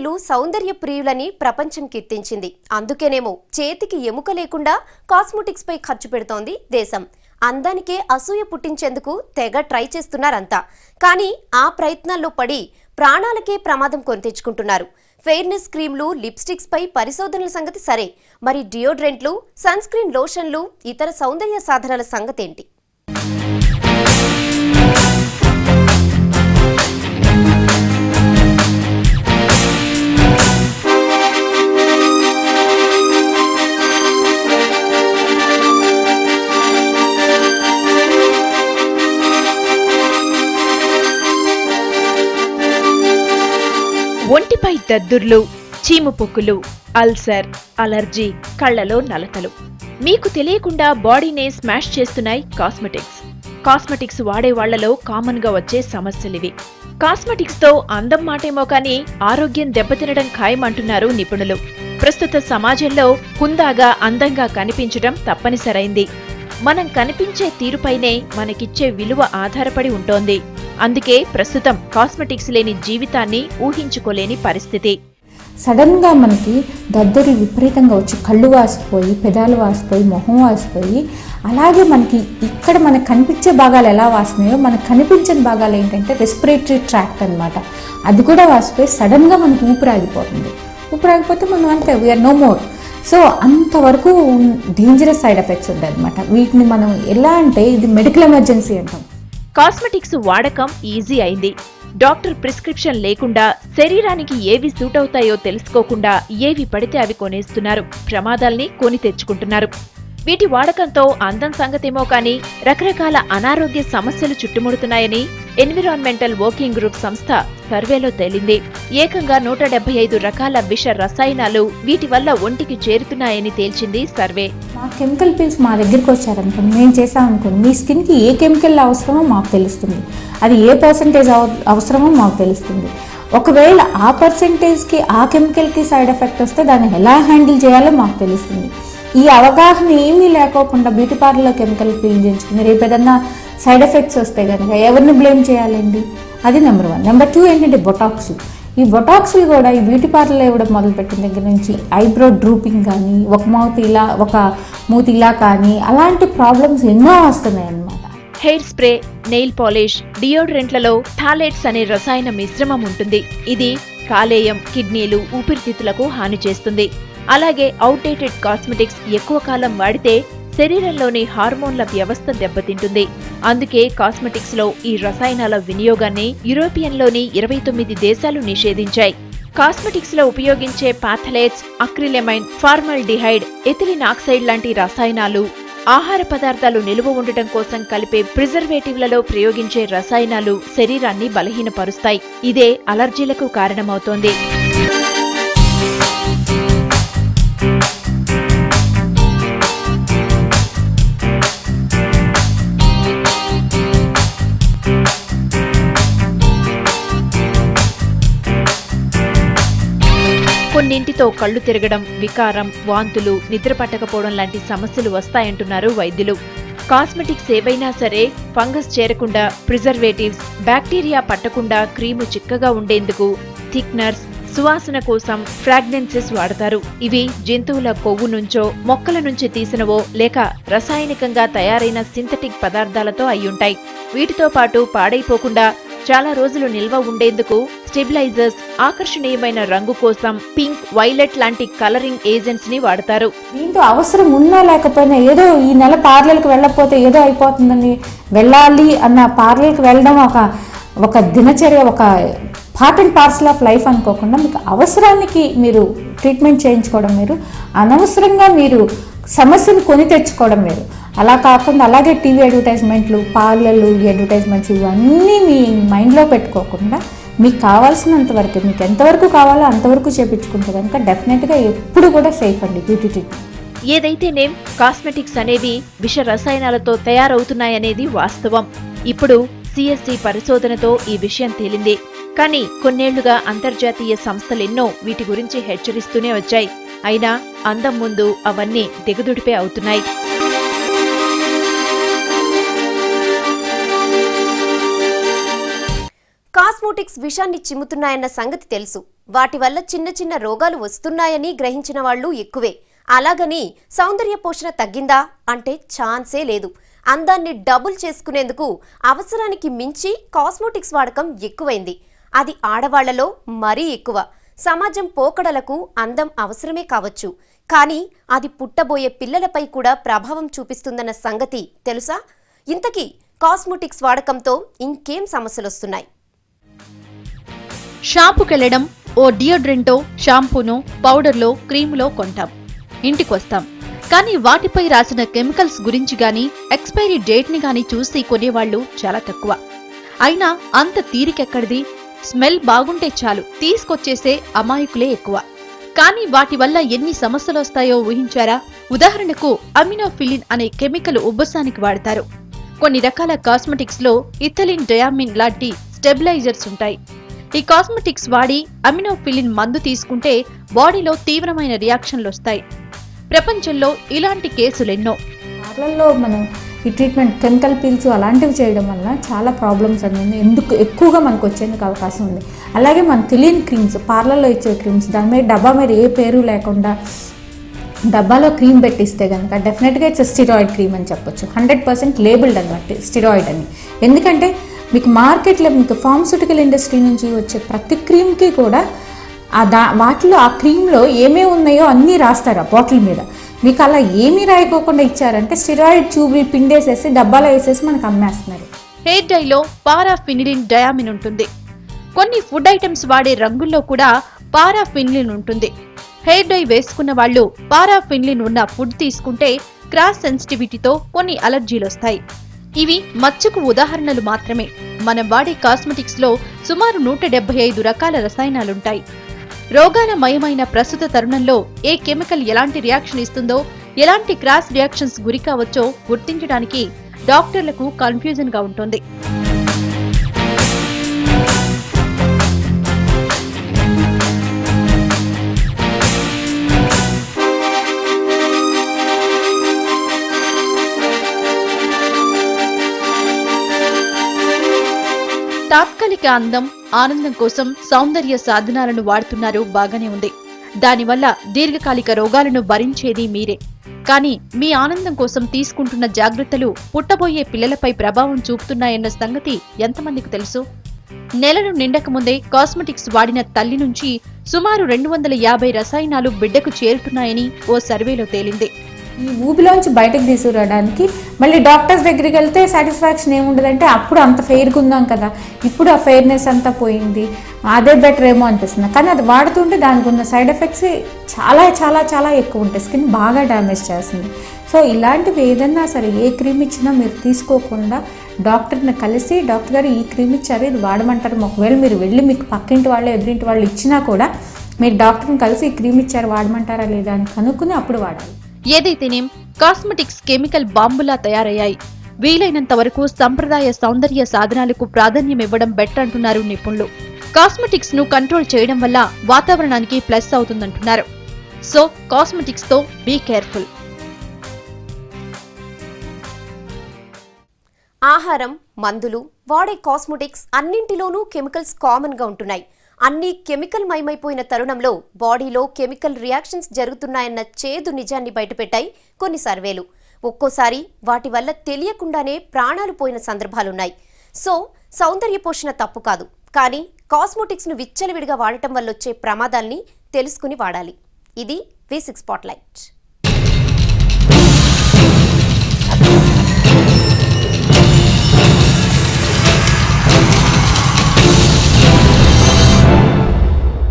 భారతీయులు సౌందర్య ప్రియులని ప్రపంచం కీర్తించింది. అందుకేనేమో చేతికి ఎముక లేకుండా కాస్మెటిక్స్ పై ఖర్చు పెడుతోంది దేశం. అందానికే అసూయ పుట్టించేందుకు తెగ ట్రై చేస్తున్నారంతా. కానీ ఆ ప్రయత్నాల్లో పడి ప్రాణాలకే ప్రమాదం కొని తెచ్చుకుంటున్నారు. ఫెయిర్నెస్ క్రీమ్లు, లిప్స్టిక్స్ పై పరిశోధనల సంగతి సరే, మరి డియోడ్రెంట్లు, సన్ స్క్రీన్ లోషన్లు, ఇతర సౌందర్య సాధనాల సంగతేంటి? ఒంటిపై దద్దుర్లు, చీము పొక్కులు, అల్సర్, అలర్జీ, కళ్లలో నలతలు మీకు తెలియకుండా బాడీనే స్మాష్ చేస్తున్నాయి కాస్మెటిక్స్ వాడే వాళ్లలో కామన్ గా వచ్చే సమస్యలివి. కాస్మెటిక్స్ తో అందం మాటేమో కానీ ఆరోగ్యం దెబ్బతినడం ఖాయమంటున్నారు నిపుణులు. ప్రస్తుత సమాజంలో హుందాగా, అందంగా కనిపించడం తప్పనిసరైంది. మనం కనిపించే తీరుపైనే మనకిచ్చే విలువ ఆధారపడి ఉంటోంది. అందుకే ప్రస్తుతం కాస్మెటిక్స్ లేని జీవితాన్ని ఊహించుకోలేని పరిస్థితి. సడన్ గా మనకి దద్దరి విపరీతంగా వచ్చి కళ్ళు వాసిపోయి, పెదాలు వాసిపోయి, మొహం వాసిపోయి, అలాగే మనకి ఇక్కడ మనకు కనిపించే భాగాలు ఎలా వాసినాయో మనకు కనిపించని భాగాలు ఏంటంటే రెస్పిరేటరీ ట్రాక్ట్ అనమాట. అది కూడా వాసిపోయి సడన్గా మనకు ఊపిరాగిపోతే మనం అంతే, వీఆర్ నో మోర్. సో అంతవరకు డేంజరస్ సైడ్ ఎఫెక్ట్స్ ఉంటాయి అనమాట. వీటిని మనం ఎలా అంటే ఇది మెడికల్ ఎమర్జెన్సీ అంటాం. కాస్మెటిక్స్ వాడకం ఈజీ అయింది. డాక్టర్ ప్రిస్క్రిప్షన్ లేకుండా, శరీరానికి ఏవి సూట్ అవుతాయో తెలుసుకోకుండా ఏవి పడితే అవి కొనేస్తున్నారు. ప్రమాదాల్ని కొని తెచ్చుకుంటున్నారు. వీటి వాడకంతో అందం సంగతేమో కానీ రకరకాల అనారోగ్య సమస్యలు చుట్టుముడుతున్నాయని ఎన్విరాన్మెంటల్ వర్కింగ్ గ్రూప్ సంస్థ సర్వేలో తేలింది. ఏకంగా 175 రకాల విష రసాయనాలు వీటి వల్ల ఒంటికి చేరుతున్నాయని తేల్చింది సర్వే. మా కెమికల్ పీల్స్ మా దగ్గరికి వచ్చారనుకోండి, మేము చేసామనుకోండి, మీ స్కిన్కి ఏ కెమికల్ అవసరమో మాకు తెలుస్తుంది, అది ఏ పర్సంటేజ్ అవసరమో మాకు తెలుస్తుంది. ఒకవేళ ఆ పర్సంటేజ్కి, ఆ కెమికల్కి సైడ్ ఎఫెక్ట్ వస్తే దాన్ని ఎలా హ్యాండిల్ చేయాలో మాకు తెలుస్తుంది. ఈ అవగాహన ఏమీ లేకోకుండా బ్యూటీ పార్లర్లో కెమికల్ పీల్ చేయించుకుని రేపు ఏదన్నా సైడ్ ఎఫెక్ట్స్ వస్తే కనుక ఎవరిని బ్లేమ్ చేయాలండి? అది నెంబర్ 1. నెంబర్ 2 ఏంటంటే బొటాక్స్. ఈ బొటాక్స్లు కూడా ఈ బ్యూటీ పార్లర్లో ఇవ్వడం మొదలుపెట్టిన దగ్గర నుంచి ఐబ్రో డ్రూపింగ్ కానీ, ఒక మూతి ఇలా కానీ, అలాంటి ప్రాబ్లమ్స్ ఎన్నో వస్తున్నాయి అన్నమాట. హెయిర్ స్ప్రే, నెయిల్ పాలిష్, డియోడ్రెంట్లలో థాలేట్స్ అనే రసాయన మిశ్రమం ఉంటుంది. ఇది కాలేయం, కిడ్నీలు, ఊపిరితిత్తులకు హాని చేస్తుంది. అలాగే అవుట్డేటెడ్ కాస్మెటిక్స్ ఎక్కువ కాలం వాడితే శరీరంలోని హార్మోన్ల వ్యవస్థ దెబ్బతింటుంది. అందుకే కాస్మెటిక్స్ లో ఈ రసాయనాల వినియోగాన్ని యూరోపియన్లోని 29 దేశాలు నిషేధించాయి. కాస్మెటిక్స్ లో ఉపయోగించే పాథలేట్స్, అక్రిలమైన్, ఫార్మల్డిహైడ్, ఎథిలిన్ ఆక్సైడ్ లాంటి రసాయనాలు, ఆహార పదార్థాలు నిలువ ఉండటం కోసం కలిపే ప్రిజర్వేటివ్లలో ప్రయోగించే రసాయనాలు శరీరాన్ని బలహీనపరుస్తాయి. ఇదే అలర్జీలకు కారణమవుతోంది. కొన్నింటితో కళ్లు తిరగడం, వికారం, వాంతులు, నిద్ర పట్టకపోవడం లాంటి సమస్యలు వస్తాయంటున్నారు వైద్యులు. కాస్మెటిక్స్ ఏవైనా సరే ఫంగస్ చేరకుండా, ప్రిజర్వేటివ్స్, బ్యాక్టీరియా పట్టకుండా క్రీము చిక్కగా ఉండేందుకు థిక్నర్స్, సువాసన కోసం ఫ్రాగ్రెన్సెస్ వాడతారు. ఇవి జంతువుల కొవ్వు నుంచో, మొక్కల నుంచి తీసినవో లేక రసాయనికంగా తయారైన సింథటిక్ పదార్థాలతో అయ్యుంటాయి. వీటితో పాటు పాడైపోకుండా చాలా రోజులు నిల్వ ఉండేందుకు స్టెబిలైజర్స్, ఆకర్షణీయమైన రంగు కోసం పింక్, వైలెట్ లాంటి కలరింగ్ ఏజెంట్స్ ని వాడతారు. దీంతో అవసరం ఉన్నా లేకపోయినా ఏదో ఈ నెల పార్లర్కి వెళ్ళకపోతే ఏదో అయిపోతుందని వెళ్ళాలి అన్న పార్లర్కి వెళ్ళడం ఒక దినచర్య, ఒక part and parcel of life అనుకోకుండా మీకు అవసరానికి మీరు ట్రీట్మెంట్ చేయించుకోవడం వేరు, అనవసరంగా మీరు సమస్యను కొని తెచ్చుకోవడం వేరు. అలా కాకుండా అలాగే టీవీ అడ్వర్టైజ్మెంట్లు, పార్లర్లు, అడ్వర్టైజ్మెంట్స్ ఇవన్నీ మీ మైండ్లో పెట్టుకోకుండా మీకు కావాల్సినంత వరకు, మీకు ఎంతవరకు కావాలో అంతవరకు చేపించుకుంటే కనుక డెఫినెట్గా ఎప్పుడు కూడా సేఫ్ అండి బ్యూటీ ట్రీట్మెంట్. ఏదైతేనేం కాస్మెటిక్స్ అనేవి విష రసాయనాలతో తయారవుతున్నాయనేది వాస్తవం. ఇప్పుడు సిఎస్సి పరిశోధనతో ఈ విషయం తేలింది. కానీ కొన్నేళ్లుగా అంతర్జాతీయ సంస్థలెన్నో వీటి గురించి హెచ్చరిస్తూనే వచ్చాయి. అయినా అందం ముందు అవన్నీ దిగదుడిపే అవుతున్నాయి. కాస్మెటిక్స్ విషాన్ని చిమ్ముతున్నాయన్న సంగతి తెలుసు. వాటి వల్ల చిన్న చిన్న రోగాలు వస్తున్నాయని గ్రహించిన వాళ్ళు ఎక్కువే. అలాగని సౌందర్య పోషణ తగ్గిందా అంటే ఛాన్సే లేదు. అందాన్ని డబుల్ చేసుకునేందుకు అవసరానికి మించి కాస్మోటిక్స్ వాడకం ఎక్కువైంది. అది ఆడవాళ్లలో మరీ ఎక్కువ. సమాజం పోకడలకు అందం అవసరమే కావచ్చు, కానీ అది పుట్టబోయే పిల్లలపై కూడా ప్రభావం చూపిస్తుందన్న సంగతి తెలుసా? ఇంతకీ కాస్మోటిక్స్ వాడకంతో ఇంకేం సమస్యలొస్తున్నాయి? షాపుకెళ్లడం, ఓ డియోడ్రెంటో, షాంపూనో, పౌడర్లో, క్రీములో కొంటాం, ఇంటికొస్తాం. కానీ వాటిపై రాసిన కెమికల్స్ గురించి గాని, ఎక్స్పైరీ డేట్ని గాని చూసి కొనేవాళ్లు చాలా తక్కువ. అయినా అంత తీరికెక్కడిది? స్మెల్ బాగుంటే చాలు తీసుకొచ్చేసే అమాయకులే ఎక్కువ. కానీ వాటి వల్ల ఎన్ని సమస్యలొస్తాయో ఊహించారా? ఉదాహరణకు అమినోఫిలిన్ అనే కెమికల్ ఉబ్బసానికి వాడతారు. కొన్ని రకాల కాస్మెటిక్స్ లో ఇథిలిన్ డయామిన్ లాంటి స్టెబిలైజర్స్ ఉంటాయి. ఈ కాస్మెటిక్స్ వాడి అమినోఫిలిన్ మందు తీసుకుంటే బాడీలో తీవ్రమైన రియాక్షన్లు వస్తాయి. ప్రపంచంలో ఇలాంటి కేసులెన్నో. పార్లర్లో మనం ఈ ట్రీట్మెంట్ కెమికల్ పీల్స్ అలాంటివి చేయడం వల్ల చాలా ప్రాబ్లమ్స్ అనేది ఎందుకు ఎక్కువగా మనకు వచ్చేందుకు అవకాశం ఉంది. అలాగే మనకు తెలియని క్రీమ్స్, పార్లర్లో ఇచ్చే క్రీమ్స్, దాని మీద డబ్బా మీద ఏ పేరు లేకుండా డబ్బాలో క్రీమ్ పెట్టిస్తే కనుక డెఫినెట్గా ఇట్స్ స్టిరాయిడ్ క్రీమ్ అని చెప్పొచ్చు. 100% లేబుల్డ్ అనమాట స్టిరాయిడ్ అని. ఎందుకంటే మీకు మార్కెట్లో మీకు ఫార్మస్యూటికల్ ఇండస్ట్రీ నుంచి వచ్చే ప్రతి క్రీమ్కి కూడా వాటిలో ఆ క్రీమ్లో ఏమేమి ఉన్నాయో అన్నీ రాస్తారు ఆ బాటిల్ మీద. మీకు అలా ఏమీ రాయకోకుండా ఇచ్చారంటే స్టిరాయిడ్ ట్యూబ్లు పిండేసేసి డబ్బాలో వేసేసి మనకు అమ్మేస్తున్నారు. హెయిర్ డైలో పారాఫినిలిన్ డయామిన్ ఉంటుంది. కొన్ని ఫుడ్ ఐటమ్స్ వాడే రంగుల్లో కూడా పారాఫినిలిన్ ఉంటుంది. హెయిర్ డై వేసుకున్న వాళ్ళు పారాఫినిలిన్ ఉన్న ఫుడ్ తీసుకుంటే క్రాస్ సెన్సిటివిటీతో కొన్ని అలర్జీలు వస్తాయి. ఇవి మచ్చకు ఉదాహరణలు మాత్రమే. మనం వాడే కాస్మెటిక్స్ లో సుమారు 175 రకాల రసాయనాలుంటాయి. రోగాల మయమైన ప్రస్తుత తరుణంలో ఏ కెమికల్ ఎలాంటి రియాక్షన్ ఇస్తుందో, ఎలాంటి క్రాస్ రియాక్షన్స్ గురి కావచ్చో గుర్తించడానికి డాక్టర్లకు కన్ఫ్యూజన్ గా ఉంటుంది. తాత్కాలిక అందం, ఆనందం కోసం సౌందర్య సాధనాలను వాడుతున్నారు, బాగానే ఉంది. దానివల్ల దీర్ఘకాలిక రోగాలను భరించేది మీరే. కానీ మీ ఆనందం కోసం తీసుకుంటున్న జాగ్రత్తలు పుట్టబోయే పిల్లలపై ప్రభావం చూపుతున్నాయన్న సంగతి ఎంతమందికి తెలుసు? నెలలు నిండకముందే కాస్మెటిక్స్ వాడిన తల్లి నుంచి సుమారు 250 రసాయనాలు బిడ్డకు చేరుతున్నాయని ఓ సర్వేలో తేలింది. ఈ ఊబిలోంచి బయటకు తీసుకురావడానికి మళ్ళీ డాక్టర్స్ దగ్గరికి వెళ్తే సాటిస్ఫాక్షన్ ఏముండదంటే అప్పుడు అంత ఫెయిర్గా ఉందాం కదా, ఇప్పుడు ఆ ఫెయిర్నెస్ అంతా పోయింది, అదే బెటర్ ఏమో అనిపిస్తుంది. కానీ అది వాడుతుంటే దానికి ఉన్న సైడ్ ఎఫెక్ట్స్ చాలా చాలా చాలా ఎక్కువ ఉంటాయి. స్కిన్ బాగా డ్యామేజ్ చేస్తుంది. సో ఇలాంటివి ఏదన్నా సరే ఏ క్రీమ్ ఇచ్చినా మీరు తీసుకోకుండా డాక్టర్ని కలిసి, డాక్టర్ గారు ఈ క్రీమ్ ఇచ్చారు ఇది వాడమంటారు. ఒకవేళ మీరు వెళ్ళి మీకు పక్కింటి వాళ్ళు ఎదురింటి వాళ్ళు ఇచ్చినా కూడా మీరు డాక్టర్ని కలిసి ఈ క్రీమ్ ఇచ్చారు వాడమంటారా లేదా అని కనుక్కుని అప్పుడు వాడాలి. ఏదైతేనేం కాస్మెటిక్స్ కెమికల్ బాంబులా తయారయ్యాయి. వీలైనంత వరకు సంప్రదాయ సౌందర్య సాధనాలకు ప్రాధాన్యం ఇవ్వడం బెటర్ అంటున్నారు నిపుణులు. కాస్మెటిక్స్ ను కంట్రోల్ చేయడం వల్ల వాతావరణానికి ప్లస్ అవుతుందంటున్నారు. సో కాస్మెటిక్స్ తో బీ కేర్ఫుల్. ఆహారం, మందులు, వాడే కాస్మెటిక్స్ అన్నింటిలోనూ కెమికల్స్ కామన్ గా ఉంటున్నాయి. అన్ని కెమికల్ మయమైపోయిన తరుణంలో బాడీలో కెమికల్ రియాక్షన్స్ జరుగుతున్నాయన్న చేదు నిజాన్ని బయటపెట్టాయి కొన్ని సర్వేలు. ఒక్కోసారి వాటి వల్ల తెలియకుండానే ప్రాణాలు పోయిన సందర్భాలున్నాయి. సో సౌందర్య పోషణ తప్పు కాదు, కానీ కాస్మెటిక్స్ ను విచ్చలవిడిగా వాడటం వల్ల వచ్చే ప్రమాదాల్ని తెలుసుకుని వాడాలి. ఇది V6 స్పాట్లైట్.